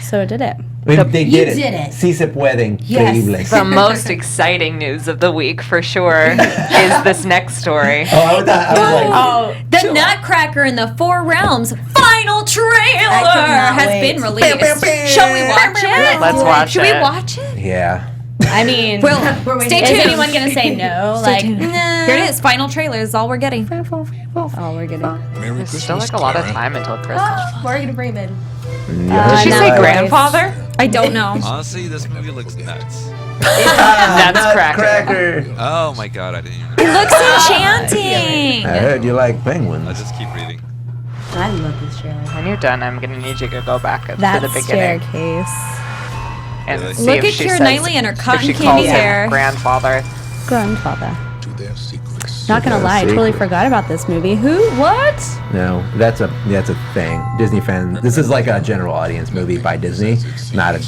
So it did it. I mean, they did did it. it. Si se puede. Increíble. The most exciting news of the week, for sure, is this next story. I was like, The Nutcracker in the Four Realms final trailer has been released. Shall we watch it? Let's watch Should it. we watch it? yeah. I mean, Stay is tuned. anyone going to say no? Stay Like, tuned. Here it is. Final trailer is all we're getting. oh, we're getting. There's still like a lot of time until Christmas. Morgan Freeman. Did she say no. grandfather? I don't know. Honestly, this movie looks nuts. Nutcracker. Oh my god, I didn't even know. It looks enchanting. I heard you like penguins. I'll just keep reading. I love this trailer. When you're done, I'm gonna need you to go back up That to the beginning staircase. and see Look if at she Keira says, Knightley and her if cotton she candy calls hair. him grandfather. Grandfather. Not gonna lie, I totally forgot about this movie. Who? What? No, that's a thing. Disney fan. This is like a general audience movie by Disney, not a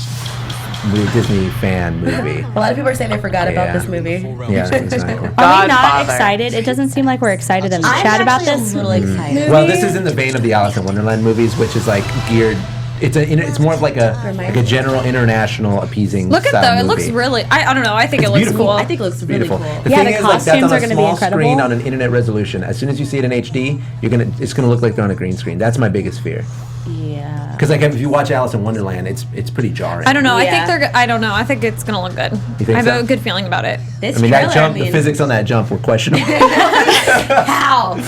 Disney fan movie. A lot of people are saying they forgot about Yeah. this movie. Yeah, exactly. Are we not Godfather. excited? It doesn't seem like we're excited in the I'm chat about actually this. a little excited. Well, this is in the vein of the Alice in Wonderland movies, which is like geared. It's more of like a general international appeasing. Look at style though. It movie. looks really. I don't know. I think it looks beautiful. cool. I think it looks really Beautiful. cool. The Yeah, thing the is, like, that's costumes on are a gonna be small incredible. screen on an internet resolution. As soon as you see it in HD, it's gonna look like they're on a green screen. That's my biggest fear. Yeah. Because like if you watch Alice in Wonderland, it's pretty jarring. I don't know. I Yeah. think I don't know. I think it's gonna look good. You think I have so? a good feeling about it. This I mean, trailer, that jump, the physics on that jump were questionable. How?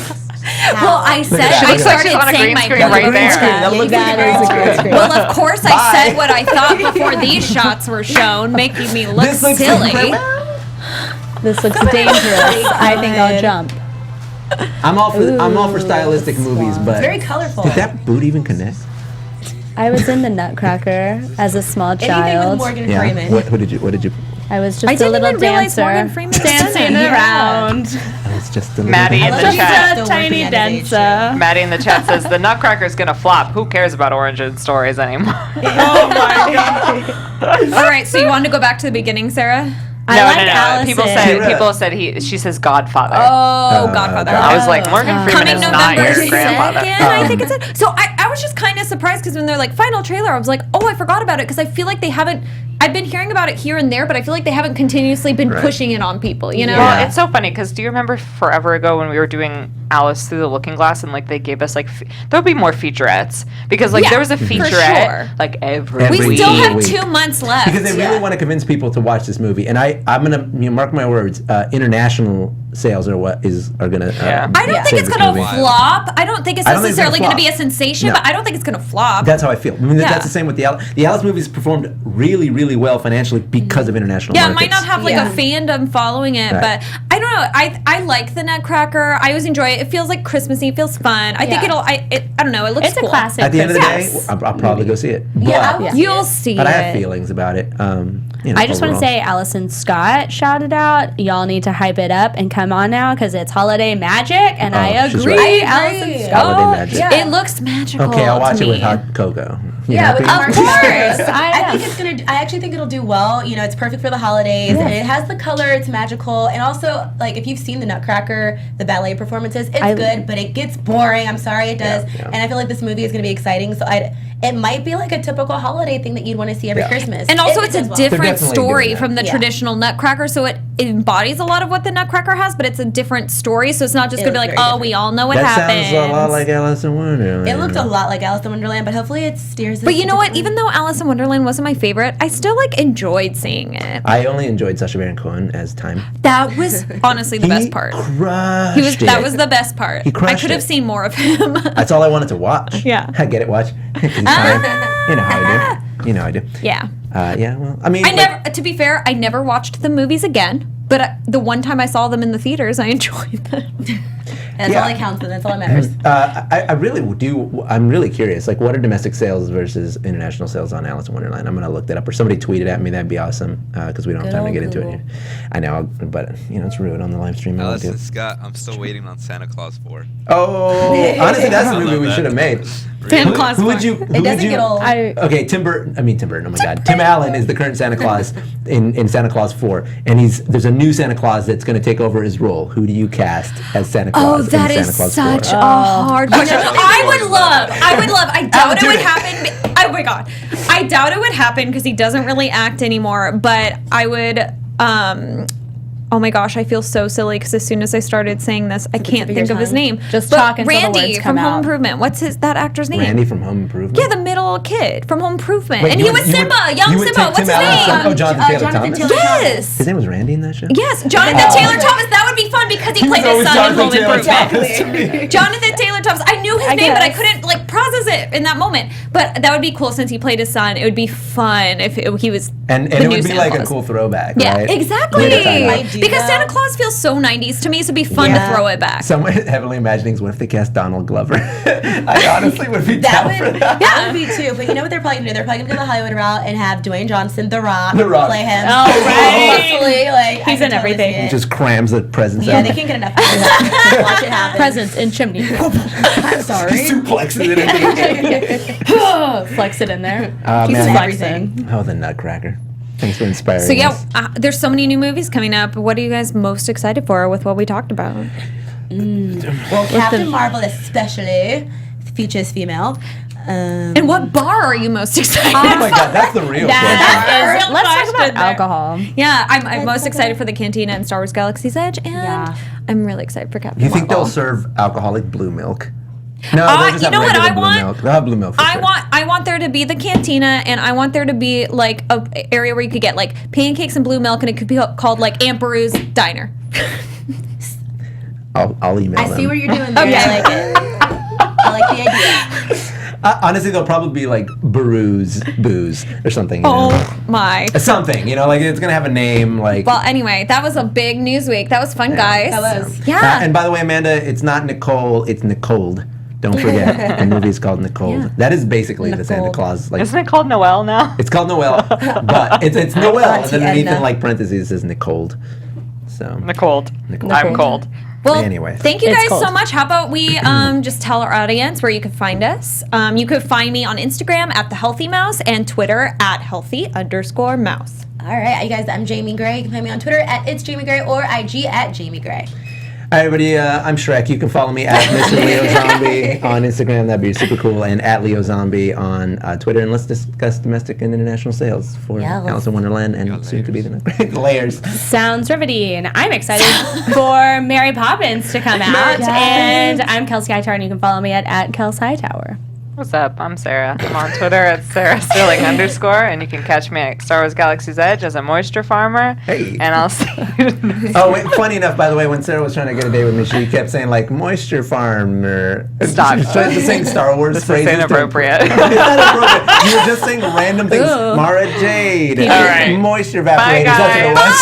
Well, I said She I looks like she's started on a saying green my screen green right screen. there. That looks like That is a green screen. Well, of course, I Bye. said what I thought before these shots were shown, making me look This looks silly. This looks dangerous. I think I'll jump. I'm all for stylistic movies, but Very colorful. did that boot even connect? I was in the Nutcracker as a small Anything child. with Morgan Yeah. Freeman. What did you? I was I just a didn't little even realize dancer. Morgan Freeman was dancing in it. around. I was just a little Maddie in bit- the love chat. Still Tiny working at his age, dancer. Maddie in the chat says the Nutcracker's gonna flop. Who cares about origin stories anymore? All right, so you wanted to go back to the beginning, Sarah? I like Allison. People said she says Godfather. Oh, Godfather. I was like, Morgan Freeman Coming is not November your grandfather. 2nd, I think it's. So I was just kind of surprised because when they're like final trailer, I was like, oh, I forgot about it because I feel like they haven't. I've been hearing about it here and there, but I feel like they haven't continuously been pushing it on people. You know? Yeah. Well, it's so funny because do you remember forever ago when we were doing Alice Through the Looking Glass and like they gave us like there would be more featurettes because like Yeah, there was a for featurette sure. like every We week. still have week. 2 months left. Because they really want to convince people to watch this movie, and I'm gonna mark my words. International sales are gonna. I don't think it's gonna flop. I don't think it's I don't think it's gonna necessarily gonna be a flop. sensation, No. but I don't think it's gonna flop. That's how I feel. I mean, Yeah. that's the same with the Alice movies performed really, really well financially because of international Yeah, it markets. might not have like a fandom following it, Right. but I don't know. I like the Nutcracker. I always enjoy it. It feels like Christmassy. It feels fun. I think I don't know. It looks It's cool. a classic. At the end of the day, Yes. I'll probably go see it. Yeah, But, You'll see but I it. have feelings about it. I just want to overall. say, Allison Scott shouted out, y'all need to hype it up and come on now because it's holiday magic, and I she's agree. right. Allison Scott. Holiday magic. Yeah. It looks magical. Okay, I'll watch to it with me. hot cocoa. You Yeah, happy? with Mark Of course. I think it's gonna. I actually think it'll do well. You know, it's perfect for the holidays, and it has the color. It's magical, and also like if you've seen the Nutcracker, the ballet performances, it's good, but it gets boring. I'm sorry, it does, yeah. and I feel like this movie is gonna be exciting. So it might be like a typical holiday thing that you'd want to see every Christmas. And also, if it's it a does well. different definitely story doing that. from the Yeah. traditional Nutcracker, so it embodies a lot of what the Nutcracker has, but it's a different story. So it's not just It going to be was like, very oh, we all know what that happens. sounds a lot like Alice in Wonderland. It looked a lot like Alice in Wonderland, but hopefully it steers. But you know what? Even though Alice in Wonderland wasn't my favorite, I still like enjoyed seeing it. I only enjoyed Sacha Baron Cohen as Time. That was honestly the best part. Crushed That it. was the best part. He crushed I could have it. seen more of him. That's all I wanted to watch. Yeah. I get it. Watch. He's Time. You know how I do. You know I do. Yeah. Yeah. Well, I mean, I never. To be fair, I never watched the movies again. But the one time I saw them in the theaters, I enjoyed them. That's Yeah. all that counts, and that's all that matters. I really do. I'm really curious. Like, what are domestic sales versus international sales on Alice in Wonderland? I'm gonna look that up, or somebody tweet it at me. That'd be awesome. Because we don't have Good time to old get into it Google. here. I know, but it's rude on the live stream. I won't Alice do and it. Scott, I'm still waiting on Santa Claus 4. Oh, honestly, that's a I movie love we that. should have made. Santa Claus. Who would you? It doesn't get old. Okay, Tim Burton. Oh my God, Tim Allen is the current Santa Claus in Santa Claus 4, and there's a new Santa Claus that's going to take over his role. Who do you cast as Santa Claus? Oh, that in is Santa Claus such 4? a hard question. I would love. I doubt it would happen. Oh my God, I doubt it would happen because he doesn't really act anymore. But I would. Oh my gosh, I feel so silly because as soon as I started saying this, I can't think of his name. Just But talk until the Randy words come from Home out. Improvement. What's that actor's name? Randy from Home Improvement. Yeah, the middle kid from Home Improvement, Wait, and you he would- was you Simba, would- young you would Simba. take What's Tim his Allen's name? son? Oh, Jonathan Taylor Jonathan Thomas. Taylor Yes. His name was Randy in that show. Yes, Jonathan Taylor Thomas. That would be fun because he played his son in Home Improvement. Jonathan Taylor Thomas. I knew his name, but I couldn't process it in that moment. But that would be cool since he played his son. It would be fun if he was. And the it new would be Santa like Claus. a cool throwback, Yeah, right? exactly. Way to tie it up. idea. Because Santa Claus feels so 90s to me, so it'd be fun to throw it back. Someone heavily imagining is what if they cast Donald Glover? I honestly would be That down for would, that. that would be too. But you know what they're probably gonna do? They're probably gonna go the Hollywood route and have Dwayne Johnson, The Rock, The Rock. play him. Oh, right. Hopefully, like He's in everything. He Just crams the presents Yeah, out. they can't get enough of that. Watch it happen. Presents in chimney. I'm sorry. Suplexes it into Flex it in there. Oh, He's man. flexing. Oh, the Nutcracker. Thanks for inspiring So yeah, us. there's so many new movies coming up. What are you guys most excited for with what we talked about? Well, Captain Marvel especially features female. And what bar are you most excited Oh my for? God, that's the real question. Let's talk about alcohol. Yeah, I'm most excited for the Cantina and Star Wars Galaxy's Edge, and I'm really excited for Captain You think Marvel. they'll serve alcoholic blue milk? No, they'll just you have know what regular I blue want? milk. They'll have blue milk for sure. I want there to be the Cantina, and I want there to be like a area where you could get like pancakes and blue milk, and it could be called like Aunt Beru's Diner. I'll email them. I see what you're doing there. Okay. I like it. I like the idea. Honestly, they'll probably be like Baru's Booze or something. You know? Oh my. Something, like it's going to have a name like... Well, anyway, that was a big news week. That was fun, guys. That was. Yeah. and by the way, Amanda, it's not Nicole, it's Nicole. Don't forget, the movie's called Nicole. Yeah. That is basically the Santa Nicole. Claus. Like, Isn't it called Noel now? it's called Noel, but it's Noel, and Auntie then underneath Edna. in like parentheses says Nicole. So, Nicole. Nicole. I'm cold. Well, Anyway. thank you It's guys cold. so much. How about we just tell our audience where you can find us? You could find me on Instagram at The Healthy Mouse and Twitter at Healthy_Mouse. All right, you guys, I'm Jamie Gray. You can find me on Twitter at It's Jamie Gray or IG at Jamie Gray. Hi, everybody. I'm Shrek. You can follow me at Mr. Leo Zombie on Instagram. That'd be super cool. And at Leo Zombie on Twitter. And let's discuss domestic and international sales for Yes. Alice in Wonderland and soon to be the Layers. Sounds riveting. I'm excited for Mary Poppins to come out. And I'm Kelsey Hightower, and you can follow me at Kelsey Hightower. What's up? I'm Sarah. I'm on Twitter at Sarah Sterling _ and you can catch me at Star Wars Galaxy's Edge as a moisture farmer. Hey. And I'll see you. Oh, wait, funny enough, by the way, when Sarah was trying to get a date with me, she kept saying, like, moisture farmer. Stop. She was just saying Star Wars This is phrases. inappropriate. It's not inappropriate. You were just saying random things. Ooh. Mara Jade. All right. Moisture Bye, evaporators. That's what it was.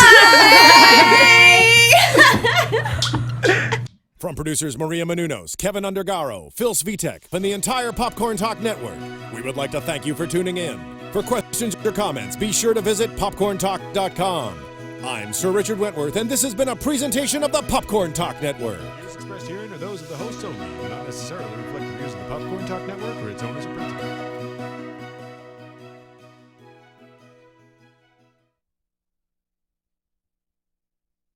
From producers Maria Menounos, Kevin Undergaro, Phil Svitek, and the entire Popcorn Talk Network, we would like to thank you for tuning in. For questions or comments, be sure to visit popcorntalk.com. I'm Sir Richard Wentworth, and this has been a presentation of the Popcorn Talk Network. Views expressed herein are those of the hosts only and do not necessarily reflect the views of the Popcorn Talk Network or its owners or principals.